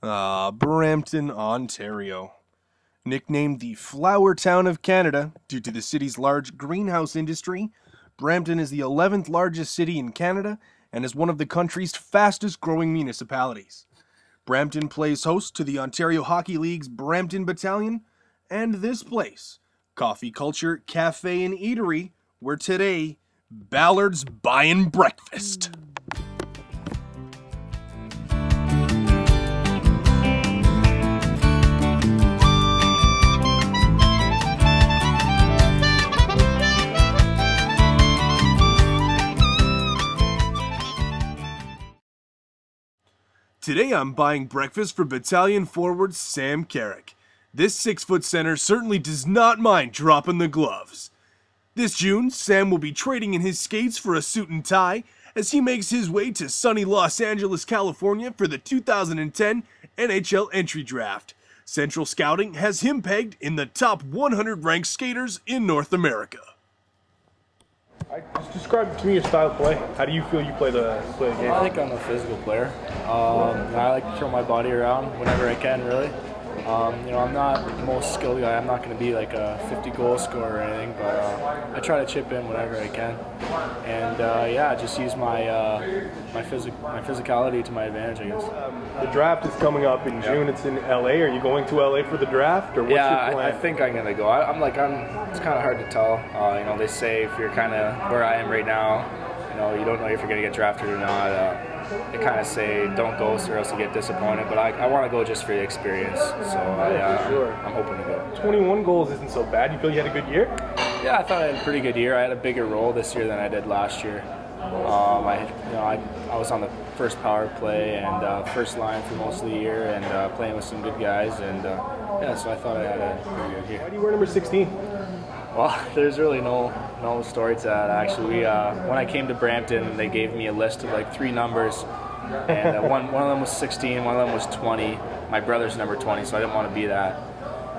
Brampton, Ontario. Nicknamed the Flower Town of Canada due to the city's large greenhouse industry, Brampton is the 11th largest city in Canada and is one of the country's fastest growing municipalities. Brampton plays host to the Ontario Hockey League's Brampton Battalion, and this place, Coffee Culture Cafe and Eatery, where today, Ballard's buying breakfast. Today I'm buying breakfast for Battalion forward Sam Carrick. This 6-foot center certainly does not mind dropping the gloves. This June, Sam will be trading in his skates for a suit and tie as he makes his way to sunny Los Angeles, California for the 2010 NHL entry draft. Central Scouting has him pegged in the top 100 ranked skaters in North America. Just describe to me your style of play. How do you feel you play the game? I think I'm a physical player. I like to throw my body around whenever I can, really. I'm not the most skilled guy. I'm not going to be like a 50-goal scorer or anything, but I try to chip in whenever I can. And just use my physicality to my advantage, I guess. The draft is coming up in June. It's in LA. Are you going to LA for the draft, or what's your plan? I think I'm going to go. It's kind of hard to tell. They say if you're kind of where I am right now, you don't know if you're going to get drafted or not. They kind of say don't go or else you get disappointed, but I want to go just for the experience, so I'm hoping to go. 21 goals isn't so bad. You feel you had a good year? Yeah, I thought I had a pretty good year. I had a bigger role this year than I did last year. I was on the first power play and first line for most of the year and playing with some good guys, and so I thought I had a pretty good year. Why do you wear number 16? Well, there's really no story to that, actually. When I came to Brampton, they gave me a list of like 3 numbers, and one of them was 16, one of them was 20. My brother's number 20, so I didn't want to be that.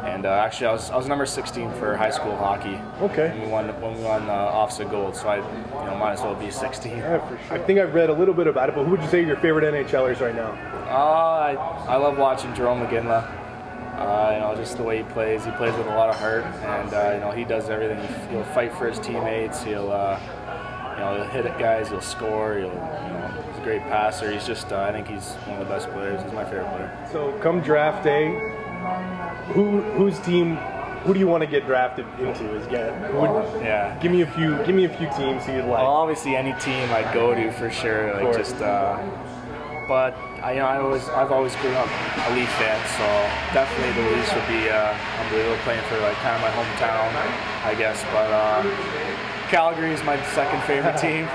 And actually, I was number 16 for high school hockey. Okay. And when we won offset gold, so I might as well be 16. Yeah, for sure. I think I've read a little bit about it, but who would you say are your favorite NHLers right now? I love watching Jerome McGinley. Just the way he plays with a lot of heart, and he does everything. He'll fight for his teammates. He'll hit at guys. He'll score. He's a great passer. He's just, I think he's one of the best players. He's my favorite player. So come draft day, whose team? Who do you want to get drafted into? Give me a few teams who you'd like. Well, obviously any team I'd go to for sure. But I've always grown up a Leaf fan, so definitely the Leafs would be unbelievable, playing for like kind of my hometown, I guess. But Calgary is my second favorite team.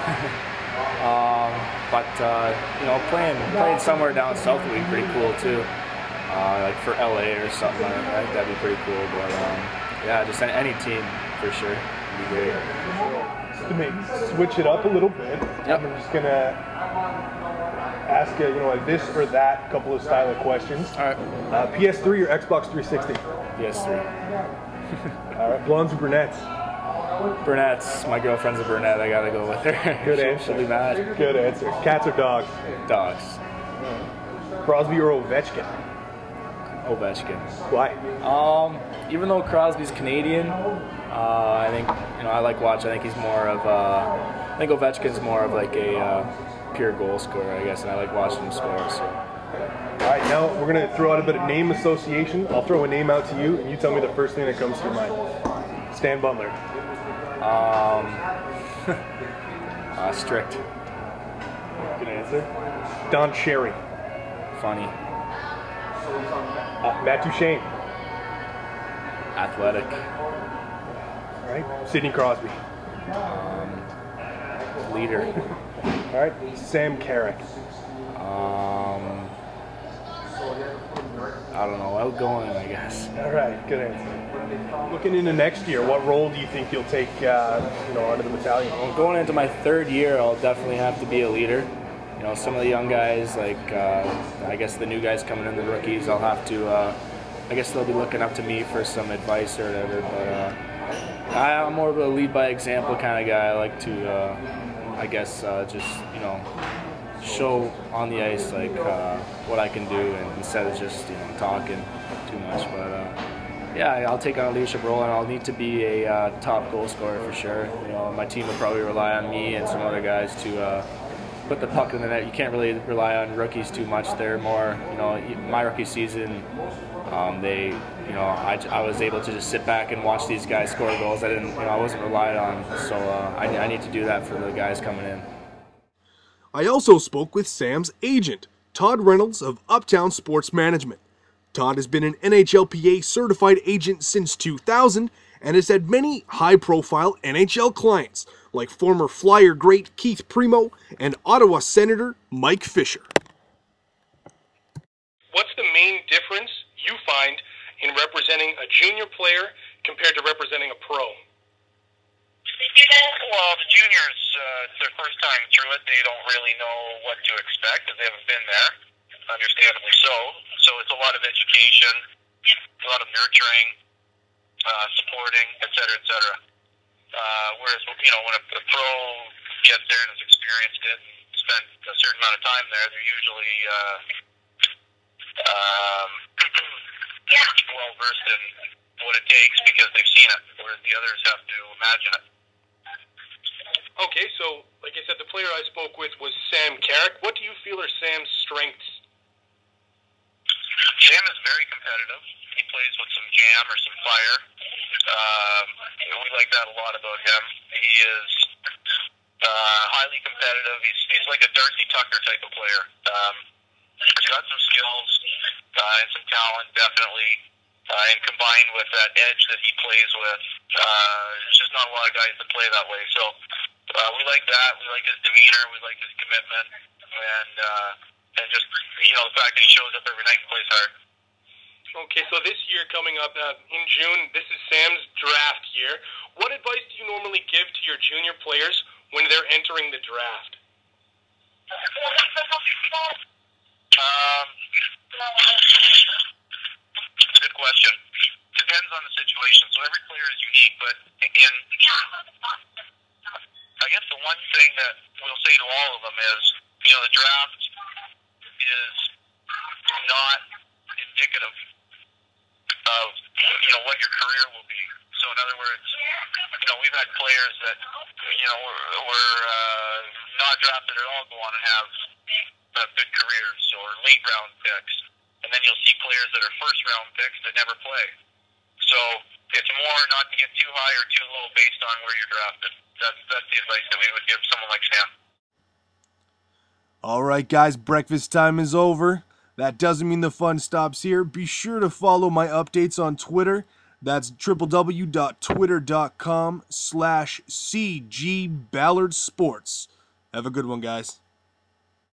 Playing somewhere down south would be pretty cool too, like for LA or something. I think that'd be pretty cool. But just any team for sure would be great. Just to switch it up a little bit, I'm just gonna ask a this or that couple of style of questions. All right. PS3 or Xbox 360? PS3. All right. Blondes or brunettes? Brunettes. My girlfriend's a brunette. I gotta go with her. Good answer. She'll be mad. Good answer. Cats or dogs? Dogs. Crosby or Ovechkin? Ovechkin. Why? Even though Crosby's Canadian, I think I like watching. I think he's more of I think Ovechkin's more of like a pure goal scorer, I guess, and I like watching him score. So. All right, now we're going to throw out a bit of name association. I'll throw a name out to you, and you tell me the first thing that comes to your mind. Stan Butler. Strict. Good answer. Don Cherry. Funny. Matt Duchene. Athletic. All right. Sidney Crosby. Leader. All right. Sam Carrick. I don't know. Outgoing, I guess. All right. Good answer. Looking into next year, what role do you think you'll take, onto the battalion? Well, going into my 3rd year, I'll definitely have to be a leader. Some of the young guys, like I guess the new guys coming in, the rookies, I'll have to. I guess they'll be looking up to me for some advice or whatever. But I'm more of a lead by example kind of guy. I like to, just show on the ice like what I can do, and instead of just talking too much. But yeah, I'll take on a leadership role, and I'll need to be a top goal scorer for sure. My team will probably rely on me and some other guys to put the puck in the net. You can't really rely on rookies too much. They're more, my rookie season, I was able to just sit back and watch these guys score goals. I wasn't relied on, so I need to do that for the guys coming in. I also spoke with Sam's agent, Todd Reynolds of Uptown Sports Management. Todd has been an NHLPA certified agent since 2000 and has had many high-profile NHL clients, like former Flyer great Keith Primo and Ottawa Senator Mike Fisher. What's the main difference you find in representing a junior player compared to representing a pro? Well, the juniors, it's their first time through it. They don't really know what to expect because they haven't been there, understandably so. So it's a lot of education, a lot of nurturing, supporting, et cetera, et cetera. Whereas, when a pro gets there and has experienced it and spent a certain amount of time there, they're usually well-versed in what it takes because they've seen it, whereas the others have to imagine it. Okay, so, like I said, the player I spoke with was Sam Carrick. What do you feel are Sam's strengths? Sam is very competitive. He plays with some jam or some fire. We like that a lot about him. He is highly competitive. He's like a Darcy Tucker type of player. He's got some skills and some talent, definitely. And combined with that edge that he plays with, there's just not a lot of guys that play that way. So we like that. We like his demeanor. We like his commitment. And just, the fact that he shows up every night and plays hard. Okay, so this year coming up in June, this is Sam's draft year. What advice do you normally give to your junior players when they're entering the draft? Good question. Depends on the situation. So every player is unique, but I guess the one thing that we'll say to all of them is, the draft is not indicative of, what your career will be. So in other words, we've had players that, were not drafted at all go on and have good careers or late round picks. And then you'll see players that are first round picks that never play. So it's more not to get too high or too low based on where you're drafted. That's the advice that we would give someone like Sam. All right, guys, breakfast time is over. That doesn't mean the fun stops here. Be sure to follow my updates on Twitter. That's www.twitter.com/CGBallardSports. Have a good one, guys.